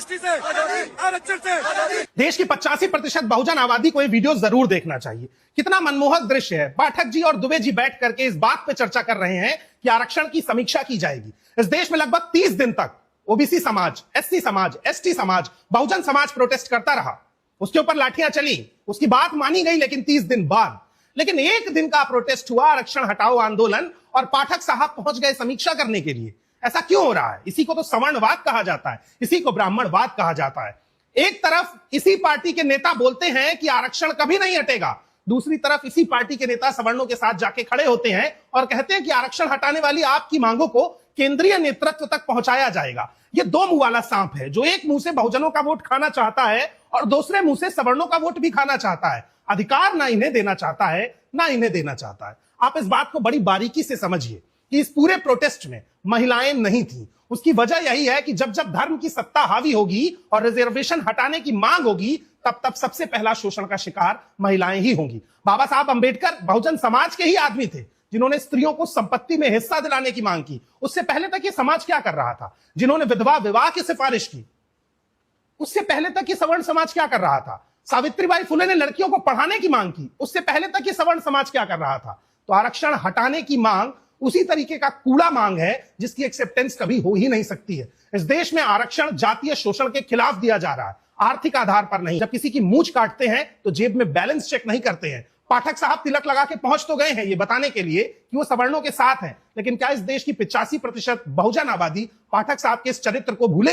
ST से, आरक्षण से। देश की 85% बहुजन आबादी को ये वीडियो जरूर देखना चाहिए। कितना मनमोहक दृश्य है। पाठक जी और दुबे जी बैठ करके इस बात पे चर्चा कर रहे हैं कि आरक्षण की समीक्षा की जाएगी। इस देश में लगभग 30 दिन तक ओबीसी समाज, एससी समाज, एसटी समाज, बहुजन समाज प्रोटेस्ट करता रहा। उसके ऊपर लाठियां चली, उसकी बात मानी गई, लेकिन 30 दिन बाद। लेकिन एक दिन का प्रोटेस्ट हुआ, आरक्षण हटाओ आंदोलन, और पाठक साहब पहुंच गए समीक्षा करने के लिए। ऐसा क्यों हो रहा है? इसी को तो सवर्णवाद कहा जाता है, इसी को ब्राह्मणवाद कहा जाता है। एक तरफ इसी पार्टी के नेता बोलते हैं कि आरक्षण कभी नहीं हटेगा, दूसरी तरफ इसी पार्टी के नेता सवर्णों के साथ जाके खड़े होते हैं और कहते हैं कि आरक्षण हटाने वाली आपकी मांगों को केंद्रीय नेतृत्व तक पहुंचाया जाएगा। ये दो मुंह वाला सांप है, जो एक मुंह से बहुजनों का वोट खाना चाहता है और दूसरे मुंह से सवर्णों का वोट भी खाना चाहता है। अधिकार ना इन्हें देना चाहता है, ना इन्हें देना चाहता है। आप इस बात को बड़ी बारीकी से समझिए कि इस पूरे प्रोटेस्ट में महिलाएं नहीं थी। उसकी वजह यही है कि जब जब धर्म की सत्ता हावी होगी और रिजर्वेशन हटाने की मांग होगी, तब तब सबसे पहला शोषण का शिकार महिलाएं ही होंगी। बाबा साहब अंबेडकर बहुजन समाज के ही आदमी थे, जिन्होंने स्त्रियों को संपत्ति में हिस्सा दिलाने की मांग की। उससे पहले तक ये समाज क्या कर रहा था? जिन्होंने विधवा विवाह की सिफारिश की, उससे पहले तक ये सवर्ण समाज क्या कर रहा था? सावित्रीबाई फुले ने लड़कियों को पढ़ाने की मांग की, उससे पहले तक ये सवर्ण समाज क्या कर रहा था? तो आरक्षण हटाने की मांग उसी तरीके का कूड़ा मांग है जिसकी एक्सेप्टेंस कभी हो ही नहीं सकती है। इस देश में आरक्षण जातीय शोषण के खिलाफ दिया जा रहा है, आर्थिक आधार पर नहीं। जब किसी की मूंछ काटते हैं तो जेब में बैलेंस चेक नहीं करते हैं। पाठक साहब तिलक लगा के पहुंच तो गए हैं ये बताने के लिए कि वो सवर्णों के साथ हैं, लेकिन क्या इस देश की 85% बहुजन आबादी पाठक साहब के इस चरित्र को भूलेगी?